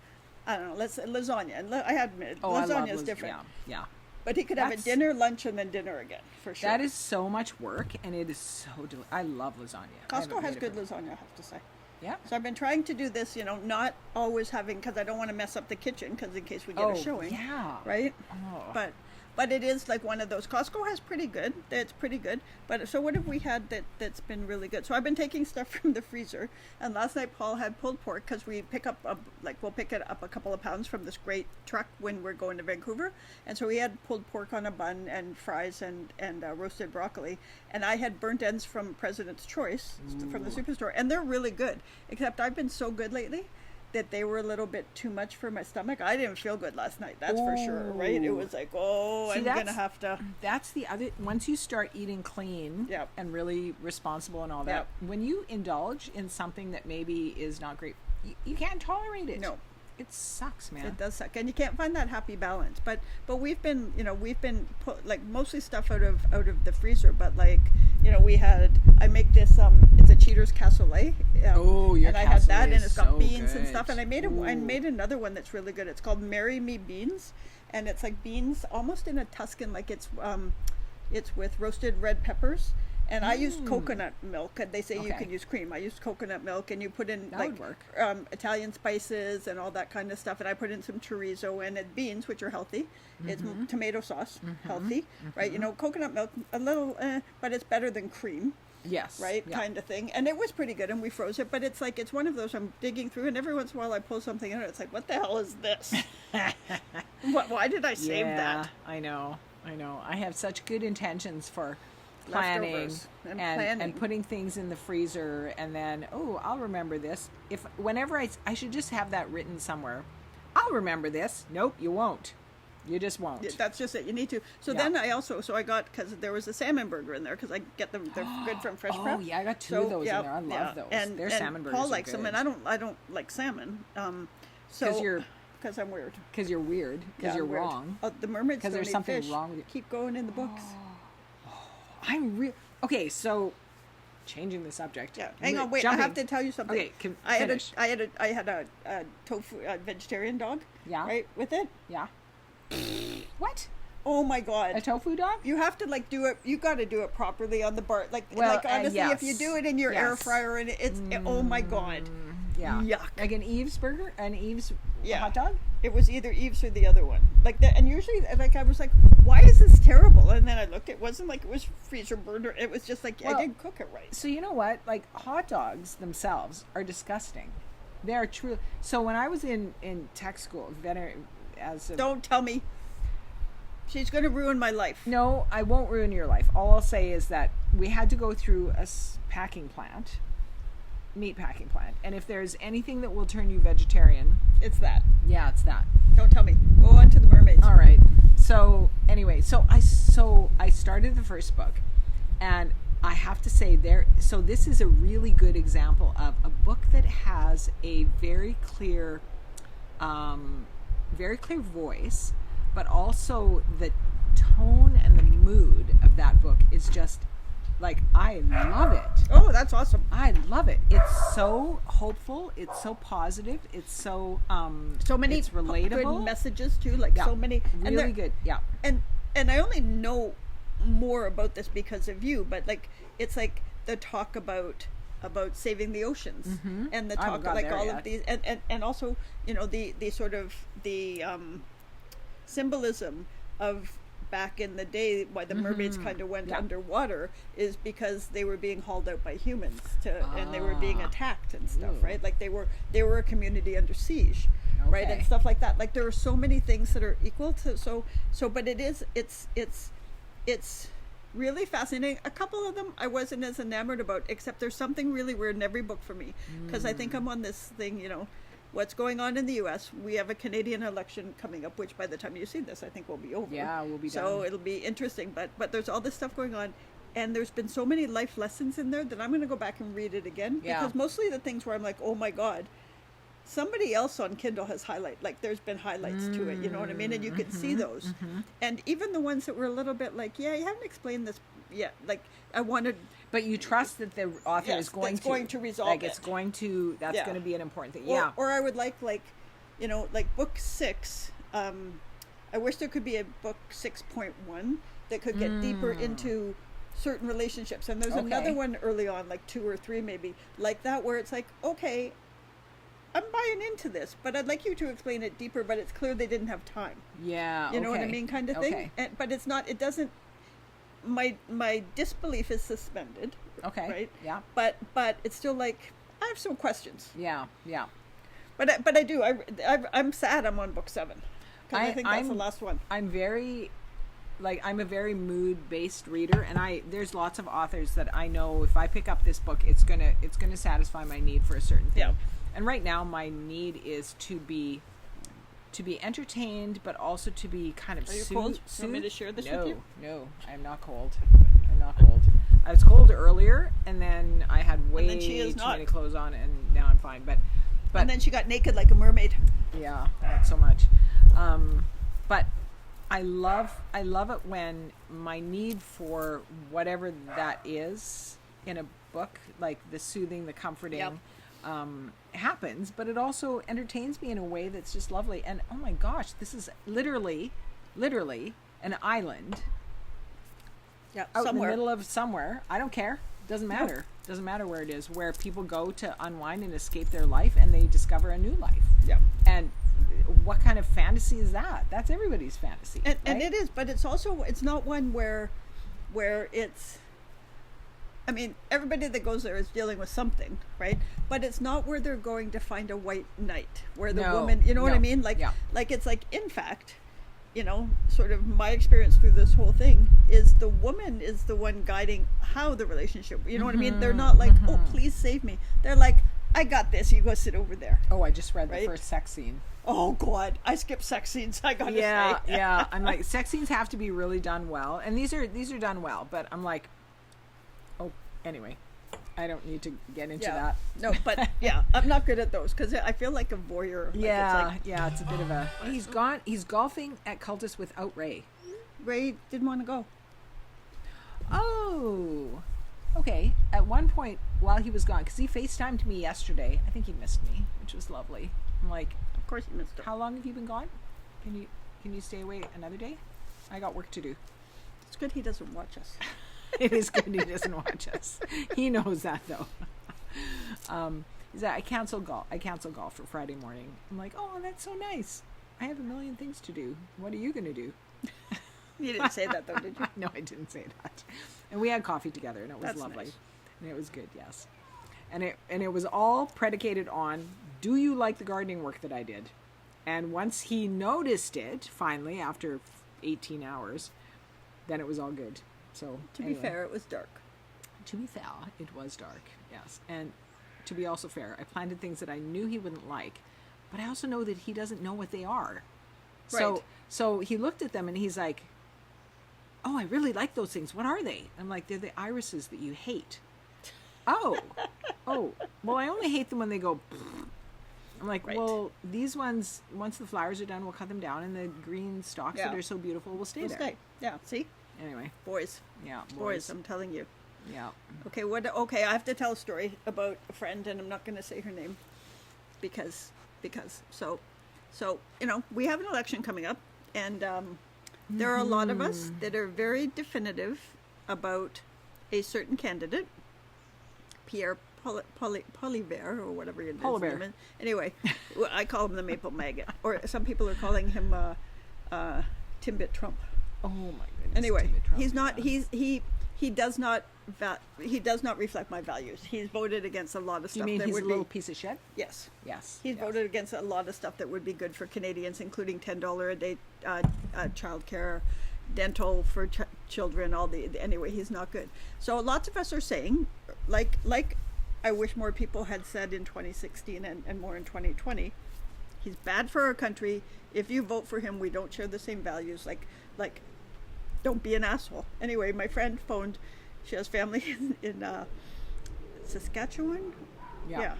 I don't know, let's lasagna. And I admit, lasagna is different. Yeah. But he could have a dinner, lunch, and then dinner again, for sure. That is so much work, and it is so delicious. I love lasagna. Costco has good lasagna, I have to say. Yeah. So I've been trying to do this, not always having, because I don't want to mess up the kitchen, because in case we get a showing. Yeah. Right? Oh. But it is like one of those. Costco has pretty good. It's pretty good. But so what have we had that's been really good? So I've been taking stuff from the freezer. And last night Paul had pulled pork, because we pick up we'll pick it up a couple of pounds from this great truck when we're going to Vancouver. And so he had pulled pork on a bun and fries and roasted broccoli. And I had burnt ends from President's Choice from the superstore, and they're really good. Except I've been so good lately that they were a little bit too much for my stomach. I didn't feel good last night, that's for sure, right? It was like, See, I'm going to have to... That's the other... Once you start eating clean and really responsible and all that, when you indulge in something that maybe is not great, you can't tolerate it. No. It sucks, man. It does suck, and you can't find that happy balance. But we've been put like mostly stuff out of the freezer. But I make this it's a cheater's cassoulet. And I had that, and it's got beans and stuff. And I made another one that's really good. It's called Marry Me Beans, and it's like beans almost in a Tuscan, like it's with roasted red peppers. And I used coconut milk. They say you can use cream. I used coconut milk, and you put in Italian spices and all that kind of stuff. And I put in some chorizo and beans, which are healthy. It's tomato sauce, healthy, right? Coconut milk, a little, but it's better than cream. Yes. Right? Yeah. Kind of thing. And it was pretty good, and we froze it. But it's like, it's one of those I'm digging through, and every once in a while I pull something out. It's like, what the hell is this? Why did I save that? I know. I have such good intentions for planning and putting things in the freezer, and then I'll remember this. Whenever I should just have that written somewhere. I'll remember this. Nope, you won't. You just won't. That's just it. You need to. So then I got, because there was a salmon burger in there, because I get them. They're good from Fresh Prep. Oh yeah, I got two of those in there. I love those. And their salmon burgers Paul likes are good. them, and I don't like salmon. Because I'm weird. Because you're weird. Because you're weird. Wrong. The mermaids. Because there's something fish. wrong with you. Keep going in the books. Okay, so changing the subject. Yeah, hang on, wait. Jumping. I have to tell you something. Okay, finish. I had a tofu vegetarian dog. Yeah. Right with it. Yeah. What? Oh my God! A tofu dog? You have to do it. You got to do it properly on the bar. Honestly, yes. if you do it in your air fryer, and oh my God. Yeah. Yuck. Like an Eve's burger, an Eve's hot dog. It was either Eve's or the other one. And usually, I was like, why is this terrible? And then I looked. It wasn't like it was freezer burner. It was just like I didn't cook it right. So you know what? Like hot dogs themselves are disgusting. They are true. So when I was in tech school, don't tell me. She's going to ruin my life. No, I won't ruin your life. All I'll say is that we had to go through a meat packing plant. And if there's anything that will turn you vegetarian, it's that. Yeah, it's that. Don't tell me. Go on to the Mermaids. All right. So anyway, so I started the first book, and I have to say so this is a really good example of a book that has a very clear voice, but also the tone and the mood of that book is just like, I love it. Oh, that's awesome. I love it. It's so hopeful. It's so positive. It's so many it's relatable. Good messages too. So many. Really good. Yeah. And I only know more about this because of you, but it's like the talk about saving the oceans and the talk of these and also the sort of the symbolism of back in the day why the mermaids kind of went underwater is because they were being hauled out by humans and they were being attacked and stuff. Right, like they were a community under siege. Right, and stuff like that. Like there are so many things that are equal to but it's really fascinating. A couple of them I wasn't as enamored about, except there's something really weird in every book for me, because I think I'm on this thing, what's going on in the U.S. We have a Canadian election coming up, which by the time you see this, I think will be over. Yeah, we'll be done. So it'll be interesting, but there's all this stuff going on, and there's been so many life lessons in there that I'm going to go back and read it again, because mostly the things where I'm like, oh my God, somebody else on Kindle has there's been highlights to it, you know what I mean? And you can see those. And even the ones that were a little bit like, you haven't explained this yet. Like I wanted... But you trust that the author is going to resolve it. It's going to, that's going to be an important thing. Or I would like book 6. I wish there could be a book 6.1 that could get deeper into certain relationships. And there's Okay. another one early on, like 2 or 3 maybe, like that, where it's like, okay, I'm buying into this, but I'd like you to explain it deeper, but it's clear they didn't have time. Yeah. You know what I okay. mean, kind of thing. Okay. But it's not, it doesn't, my disbelief is suspended. Okay. Right? Yeah. But it's still like, I have some questions. Yeah. Yeah. But I do. I'm sad I'm on book 7. Because I think that's the last one. I'm very, I'm a very mood-based reader, and there's lots of authors that I know if I pick up this book, it's gonna satisfy my need for a certain thing. Yeah. And right now, my need is to be entertained, but also to be kind of Are you cold? Want me to share this with you? No, I'm not cold. I'm not cold. I was cold earlier, and then I had way too many clothes on, and now I'm fine. But and then she got naked like a mermaid. Yeah, not so much. But I love it when my need for whatever that is in a book, like the soothing, the comforting, Yep. Happens, but it also entertains me in a way that's just lovely. And oh my gosh, this is literally an island Yeah, out somewhere. in the middle of somewhere. I don't care. Doesn't matter. Doesn't matter where it is, where people go to unwind and escape their life, and they discover a new life. Yeah. And what kind of fantasy is that? That's everybody's fantasy. And right? it is, but it's also, it's not one where it's, I mean, everybody that goes there is dealing with something, right? But it's not where they're going to find a white knight, where the woman, you know what I mean? Like, Yeah. like it's like, in fact, you know, sort of my experience through this whole thing is the woman is the one guiding how the relationship, you know what I mean? They're not like, oh, please save me. They're like, I got this, you go sit over there. Oh, I just read Right? the first sex scene. Oh, God, I skip sex scenes, I gotta say. Yeah. I'm like, sex scenes have to be really done well, and these are done well. But I'm like, oh, anyway, I don't need to get into that. No, but yeah, I'm not good at those because I feel like a voyeur. Like Yeah, it's it's a bit of a. He's golfing at Cultus without Ray. Ray didn't want to go. Oh, okay. At one point while he was gone, because he FaceTimed me yesterday. I think he missed me, which was lovely. I'm like, Of course he missed her. how long have you been gone? Can you stay away another day? I got work to do. It's good he doesn't watch us. It is good he doesn't watch us. He knows that though. Is that I cancel golf for Friday morning. I'm like, oh, that's so nice. I have a million things to do. What are you going to do? You didn't say that though, did you? No, I didn't say that. And we had coffee together, and it was That's lovely. nice. And it was good, yes. And it was all predicated on, do you like the gardening work that I did? And once he noticed it, finally, after 18 hours, then it was all good. So To be fair, it was dark. To be fair, it was dark, yes. And to be also fair, I planted things that I knew he wouldn't like, but I also know that he doesn't know what they are. Right. So he looked at them and he's like, oh, I really like those things. What are they? I'm like, they're the irises that you hate. Oh, well, I only hate them when they go. I'm like, Right. well, these ones, once the flowers are done, we'll cut them down, and the green stalks that Yeah. are so beautiful will stay We'll there. stay. Yeah, see? Anyway, Boys. yeah, Boys, I'm telling you. yeah. Okay, I have to tell a story about a friend, and I'm not going to say her name because so you know, we have an election coming up, and there are a lot of us that are very definitive about a certain candidate, Pierre Poilievre, or whatever his Poilievre. name is. Anyway, I call him the Maple Maggot, or some people are calling him Timbit Trump. Oh my goodness. Anyway, David Trump, he's not. yeah. He does not. He does not reflect my values. He's voted against a lot of Do stuff you mean that he's would a little be. piece of shit? Yes, Yes. he's yes. voted against a lot of stuff that would be good for Canadians, including $10 a day childcare, dental for children. Anyway, he's not good. So lots of us are saying, like I wish more people had said in 2016 and more in 2020. He's bad for our country. If you vote for him, we don't share the same values. Like, don't be an asshole. Anyway, my friend phoned. She has family in Saskatchewan. Yeah.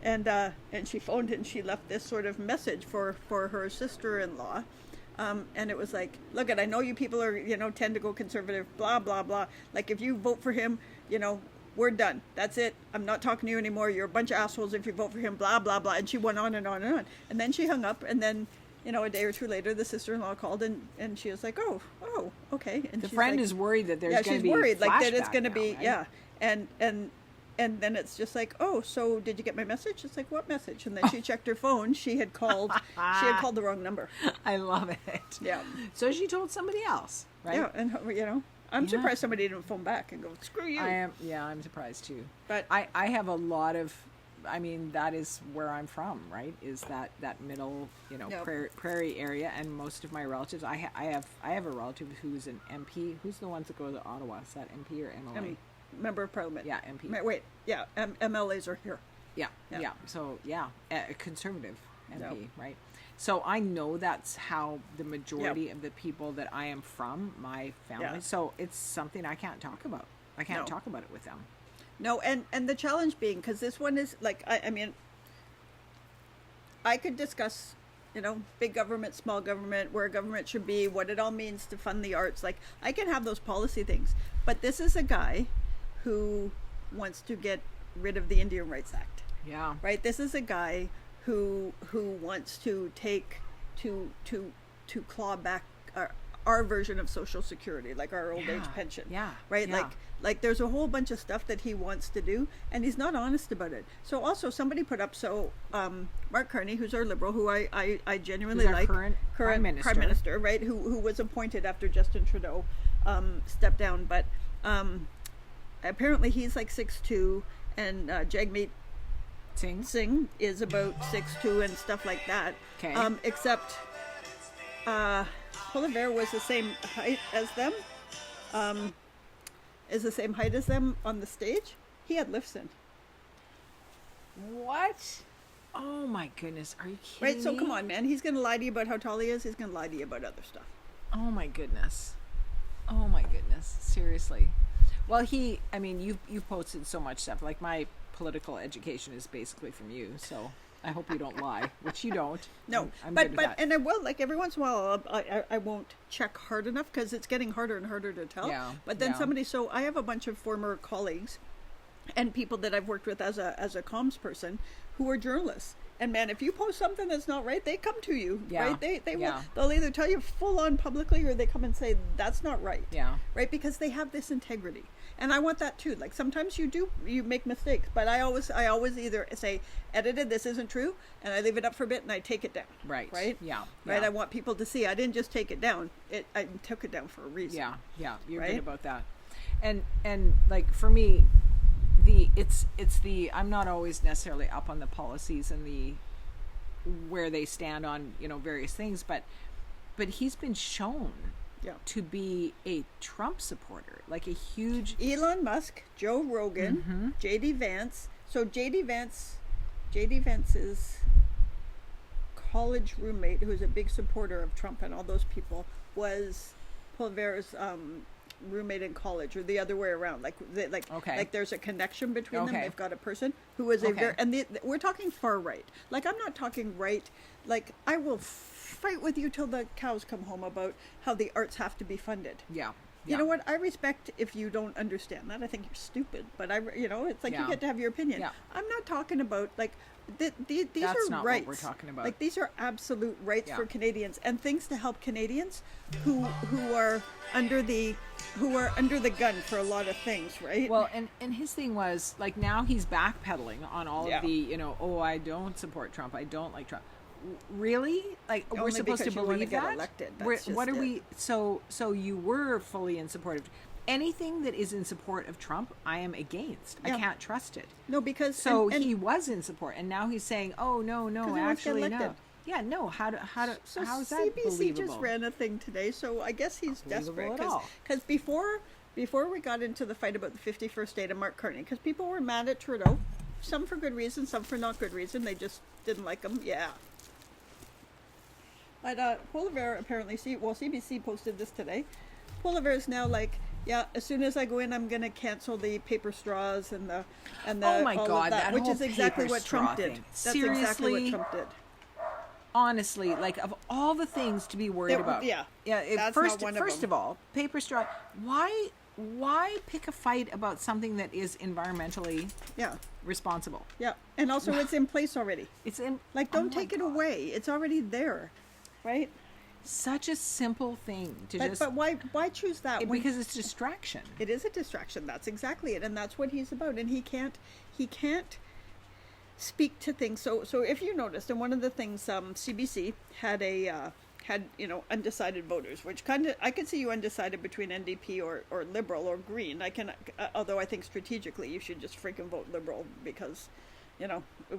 And she phoned and she left this sort of message for her sister-in-law. And it was like, look, I know you people are, tend to go conservative, blah, blah, blah. Like, if you vote for him, we're done. That's it. I'm not talking to you anymore. You're a bunch of assholes if you vote for him, blah, blah, blah. And she went on and on and on. And then she hung up, and then a day or two later, the sister-in-law called and she was like, oh, okay. And The she's friend like, is worried that there's going to she's be worried like that it's flashback going to now, be, right? yeah. And then it's just like, oh, so did you get my message? It's like, what message? And then she checked her phone. She had called the wrong number. I love it. Yeah. So she told somebody else, right? Yeah, and I'm surprised somebody didn't phone back and go, screw you. I'm surprised too. But I have a lot of, I mean, that is where I'm from, right? Is that middle, Yep. prairie area, and most of my relatives, I have a relative who's an MP. Who's the ones that go to Ottawa? Is that MP or MLA? Member of Parliament. Yeah, MP. Wait, yeah, MLAs are here. Yeah. So a conservative MP, right? So I know that's how the majority of the people that I am from, my family. Yeah. So it's something I can't talk about. I can't talk about it with them. No, and the challenge being, because this one is like, I mean, I could discuss, big government, small government, where government should be, what it all means to fund the arts. Like, I can have those policy things, but this is a guy who wants to get rid of the Indian Rights Act. Yeah. Right. This is a guy who wants to claw back our version of Social Security, like our old age pension. Yeah. Right. Yeah. Like there's a whole bunch of stuff that he wants to do, and he's not honest about it. So also somebody put up, Mark Carney, who's our Liberal, who I genuinely Who's our like, current Prime Minister, right, who was appointed after Justin Trudeau stepped down, but apparently he's like 6'2", and Jagmeet Singh is about 6'2" and stuff like that. Okay. Except Polivert was the same height as them. Is the same height as them on the stage. He had lifts in. What? Oh my goodness! Are you kidding Right. So me? come on, man. He's going to lie to you about how tall he is. He's going to lie to you about other stuff. Oh my goodness! Oh my goodness! Seriously. Well, you've posted so much stuff. Like, my political education is basically from you, so I hope you don't lie, which you don't. No, I'm but good with that. and I will, like, every once in a while I won't check hard enough because it's getting harder and harder to tell. Yeah, But then yeah. so I have a bunch of former colleagues and people that I've worked with as a comms person who are journalists. And man, if you post something that's not right, they come to you, Yeah. right? They will. Yeah. They'll either tell you full on publicly, or they come and say that's not right. Yeah. Right, because they have this integrity, and I want that too. Like, sometimes you make mistakes, but I always either say edited, this isn't true, and I leave it up for a bit and I take it down. Right. Right. Yeah. Right. Yeah. I want people to see I didn't just take it down. I took it down for a reason. Yeah. You're Right? good about that. And like, for me, it's the I'm not always necessarily up on the policies and the where they stand on various things, but he's been shown to be a Trump supporter, like a huge Elon Musk, Joe Rogan, JD Vance. So JD Vance's college roommate, who's a big supporter of Trump and all those people, was Polivert's roommate in college, or the other way around. Like there's a connection between them. They've got a person who is a very, and we're talking far right. Like, I'm not talking right. Like, I will fight with you till the cows come home about how the arts have to be funded. Yeah. You know what? I respect if you don't understand that. I think you're stupid, but it's like you get to have your opinion. Yeah. I'm not talking about like these That's are not rights. what we're talking about. Like, these are absolute rights Yeah. for Canadians, and things to help Canadians who are under the gun for a lot of things, right? Well, and his thing was, like, now he's backpedaling on all of the I don't support Trump, I don't like Trump. Really? Like, we're Only supposed to because you wanna believe get that? elected. That's What just are it. we? So you were fully in support of anything that is in support of Trump. I am against. Yeah. I can't trust it. No, because So and he was in support, and now he's saying, "Oh no, he wants to get actually no." elected. Yeah, no. How So is that CBC believable? just ran a thing today, so I guess he's desperate Believable at all. because before we got into the fight about the 51st state of Mark Carney, because people were mad at Trudeau, some for good reason, some for not good reason. They just didn't like him. Yeah. But Polivert apparently, CBC posted this today. Polivert is now like, yeah, as soon as I go in, I'm going to cancel the paper straws and the Oh my all God, of that, which whole is exactly paper what straw Trump did. thing. That's exactly Seriously? what Trump did. Honestly, like, of all the things to be worried about, that's first not one of them. of all, paper straw. Why pick a fight about something that is environmentally responsible? Yeah, and also it's in place already. It's in Like, don't take it away. It's already there. right? Such a simple thing to But why choose that? Because it's distraction. It is a distraction. That's exactly it, and that's what he's about. And he can't speak to things. So if you noticed, and one of the things CBC had undecided voters, which kind of I could see you undecided between NDP or Liberal or Green. I can, although I think strategically you should just freaking vote Liberal because,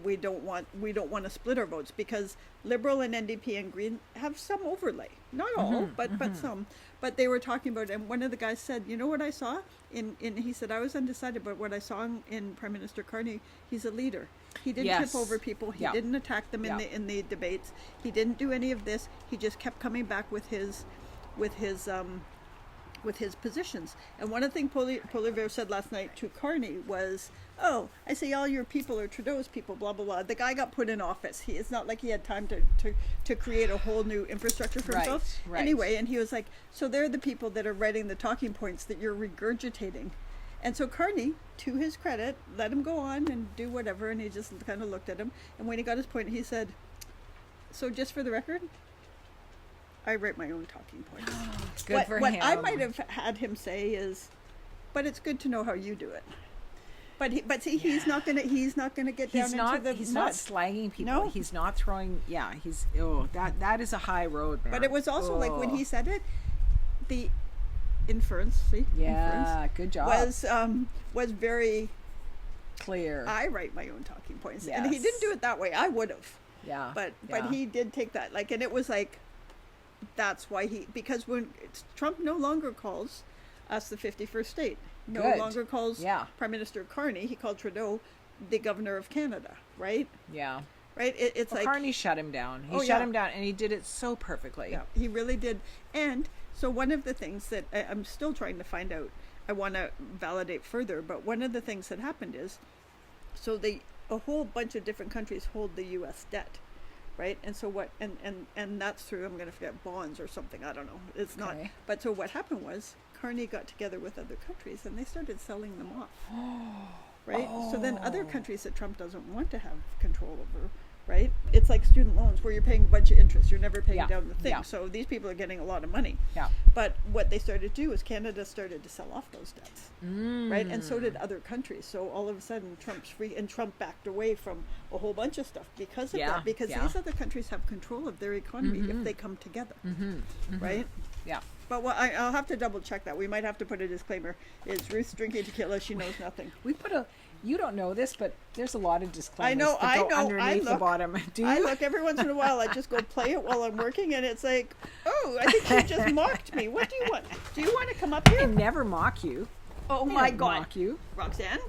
we don't want to split our votes because Liberal and NDP and Green have some overlay, not all, but some. But they were talking about, and one of the guys said, you know what I saw he said I was undecided, but what I saw in Prime Minister Carney, he's a leader. He didn't tip over people. He didn't attack them in the debates. He didn't do any of this. He just kept coming back with his positions. And one of the things Poilievre said last night to Carney was, "Oh, I see all your people are Trudeau's people, blah blah blah." The guy got put in office. It's not like he had time to create a whole new infrastructure for himself. Right. Anyway, and he was like, "So they're the people that are writing the talking points that you're regurgitating." And so Carney, to his credit, let him go on and do whatever, and he just kind of looked at him. And when he got his point, he said, "So just for the record, I write my own talking points." Good for him. What I might have had him say is, "But it's good to know how you do it." But see, he's not gonna get down into the He's mud. not slagging people. No. He's not throwing. Yeah, that is a high road, man. But it was also like when he said it, the inference. Good job. Was very clear. I write my own talking points, Yes. and he didn't do it that way. I would have. Yeah. But he did take that, and it was like, that's why because when Trump no longer calls us the 51st state, longer calls Prime Minister Carney, he called Trudeau the Governor of Canada, right? Yeah. Right? It's like Carney shut him down. He shut him down, and he did it so perfectly. Yeah, he really did. And so one of the things that I'm still trying to find out, I want to validate further, but one of the things that happened is, so a whole bunch of different countries hold the U.S. debt, right? And so what, and that's through, I'm going to forget, bonds or something, I don't know. It's not. But so what happened was, Carney got together with other countries, and they started selling them off. Right? So then other countries that Trump doesn't want to have control over, right? It's like student loans where you're paying a bunch of interest. You're never paying down the thing. Yeah. So these people are getting a lot of money. Yeah. But what they started to do is Canada started to sell off those debts, right? And so did other countries. So all of a sudden Trump's free, and Trump backed away from a whole bunch of stuff because of that. Because these other countries have control of their economy if they come together, right? Yeah. But I'll have to double check that. We might have to put a disclaimer. Is Ruth drinking tequila? She knows nothing. You don't know this, but there's a lot of disclaimers. I know. Underneath the bottom. Do you? I look every once in a while. I just go play it while I'm working, and it's like, oh, I think you just mocked me. What do you want? Do you want to come up I here? never mock you. Oh I my don't God, mock you. Roxanne,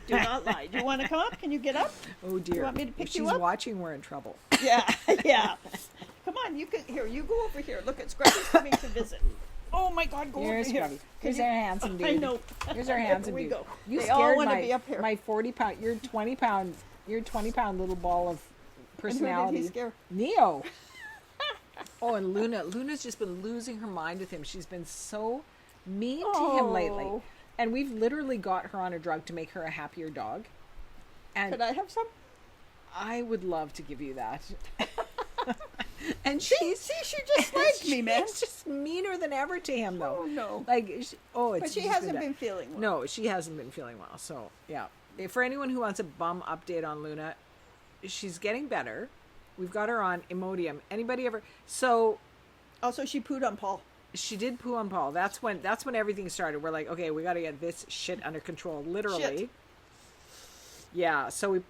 do not lie. Do you want to come up? Can you get up? Oh dear. Do you want me to pick if you she's up? watching, we're in trouble. Yeah. Come on, you go over here. Look, at Scrubby's coming to visit. Oh my God, go Here's over here. Scrubby. Here's our handsome dude. I know. Here's our handsome Here we dude. go. You They scared all want to be up here. my 40-pound, your 20-pound little ball of personality. And who did he scare? Neo. Oh, and Luna's just been losing her mind with him. She's been so mean to him lately. And we've literally got her on a drug to make her a happier dog. And Could I have some? I would love to give you that. And See, she just liked me, man. She's just meaner than ever to him, though. Oh no. It's But she just hasn't been feeling well. No, she hasn't been feeling well. So yeah, for anyone who wants a bum update on Luna, she's getting better. We've got her on Imodium. Anybody ever? So Also, she pooed on Paul. she did poo on Paul. That's when everything started. We're like, okay, we got to get this shit under control, literally. Shit. Yeah. So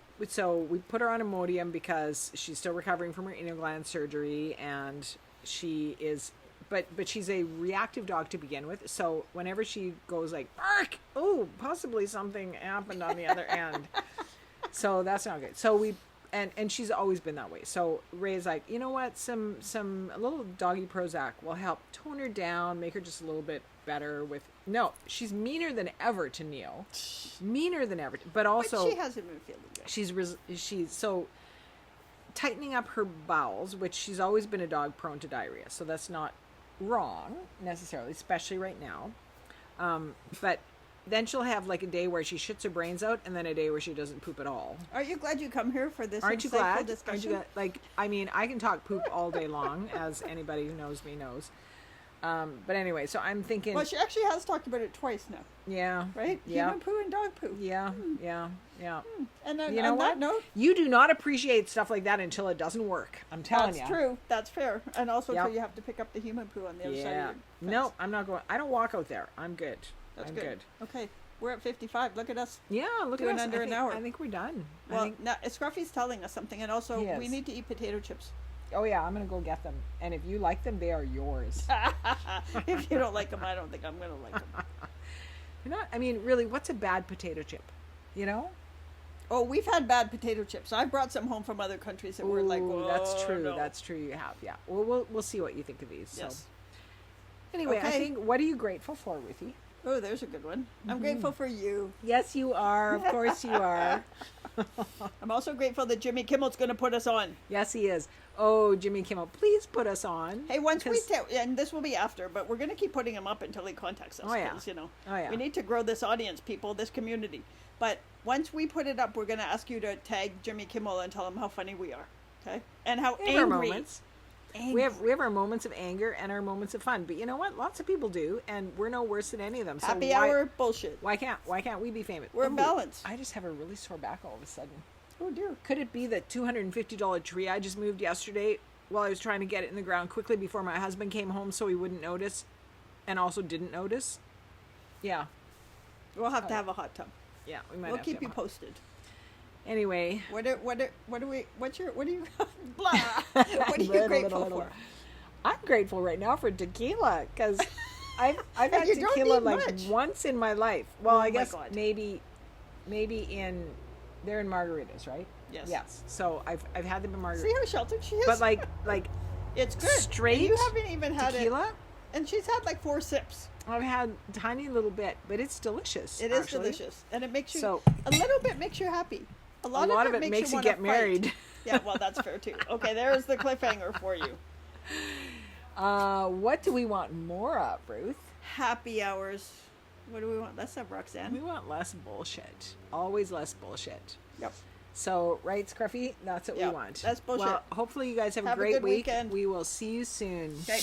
we put her on Imodium because she's still recovering from her anal gland surgery, and she is. But she's a reactive dog to begin with. So whenever she goes like, bark, oh, possibly something happened on the other end. So that's not good. So and she's always been that way. So Ray's like, you know what? A little doggy Prozac will help tone her down, make her just a little bit better with. No, she's meaner than ever to Neo. Meaner than ever. But also. But she hasn't been feeling good. She's so tightening up her bowels, which she's always been a dog prone to diarrhea. So that's not wrong necessarily, especially right now. But then she'll have like a day where she shits her brains out, and then a day where she doesn't poop at all. Aren't you glad you come here for this Aren't you insightful glad? discussion? Aren't you glad? Like, I mean, I can talk poop all day long, as anybody who knows me knows. But anyway, so I'm thinking. Well, she actually has talked about it twice now. Yeah. Right? Yeah. Human poo and dog poo. Yeah. Yeah. And then You know on what? that note, You do not appreciate stuff like that until it doesn't work. I'm telling you. that's true. That's fair. And also Yep. until you have to pick up the human poo on the other side of Yeah. your fence. No, I'm not going. I don't walk out there. I'm good. That's I'm good. Okay. We're at 55. Look at us. Yeah, look Doing at us. under an hour. I think we're done. Well, now Scruffy's telling us something, and also He we is. need to eat potato chips. Oh yeah, I'm gonna go get them. And if you like them, they are yours. If you don't like them, I don't think I'm going to like them. You're not. I mean, really, what's a bad potato chip? You know? Oh, we've had bad potato chips. I brought some home from other countries that were like, Ooh, oh, that's true. no. That's true. You have. Yeah. Well, we'll see what you think of these. Yes. So. Anyway, I Okay. think. What are you grateful for, Ruthie? Oh, there's a good one. I'm grateful for you. Yes, you are. Of course, you are. I'm also grateful that Jimmy Kimmel's going to put us on. Yes, he is. Oh, Jimmy Kimmel, please put us on. Hey, once we because- and this will be after, but we're going to keep putting him up until he contacts us. Oh, yeah. 'Cause, you know, Oh, yeah. we need to grow this audience, people, this community. But once we put it up, we're going to ask you to tag Jimmy Kimmel and tell him how funny we are, okay? And how We have our angry. moments. We have our moments of anger and our moments of fun. But you know what? Lots of people do, and we're no worse than any of them. So Happy why, hour bullshit. Why can't we be famous? We're in Ooh, balance. I just have a really sore back all of a sudden. Oh dear. Could it be the $250 tree I just moved yesterday while I was trying to get it in the ground quickly before my husband came home so he wouldn't notice, and also didn't notice? Yeah, We'll have to have a hot tub. yeah. We might We'll have to keep you have posted. Anyway, What do you blah? What are you grateful for? I'm grateful right now for tequila because I've had You don't tequila need like much. once in my life. Well, Oh I my guess God. maybe they're in margaritas, right? Yes. Yes. So I've had them in See margaritas, how sheltered she is? but like it's good. straight And you haven't even had tequila. it. And she's had like 4 sips. I've had a tiny little bit, but it's delicious. It is actually. delicious. And it makes you, So- a little bit makes you happy. A lot of it makes makes you wanna get fight. married. Yeah, well, that's fair too. Okay, there's the cliffhanger for you. What do we want more of, Ruth? Happy hours. What do we want? Let's have We Roxanne. want less bullshit. Always less bullshit. Yep. So, right, Scruffy? That's what Yeah, we want. that's bullshit. Well, hopefully you guys have a Have a great good week. weekend. We will see you soon. Okay.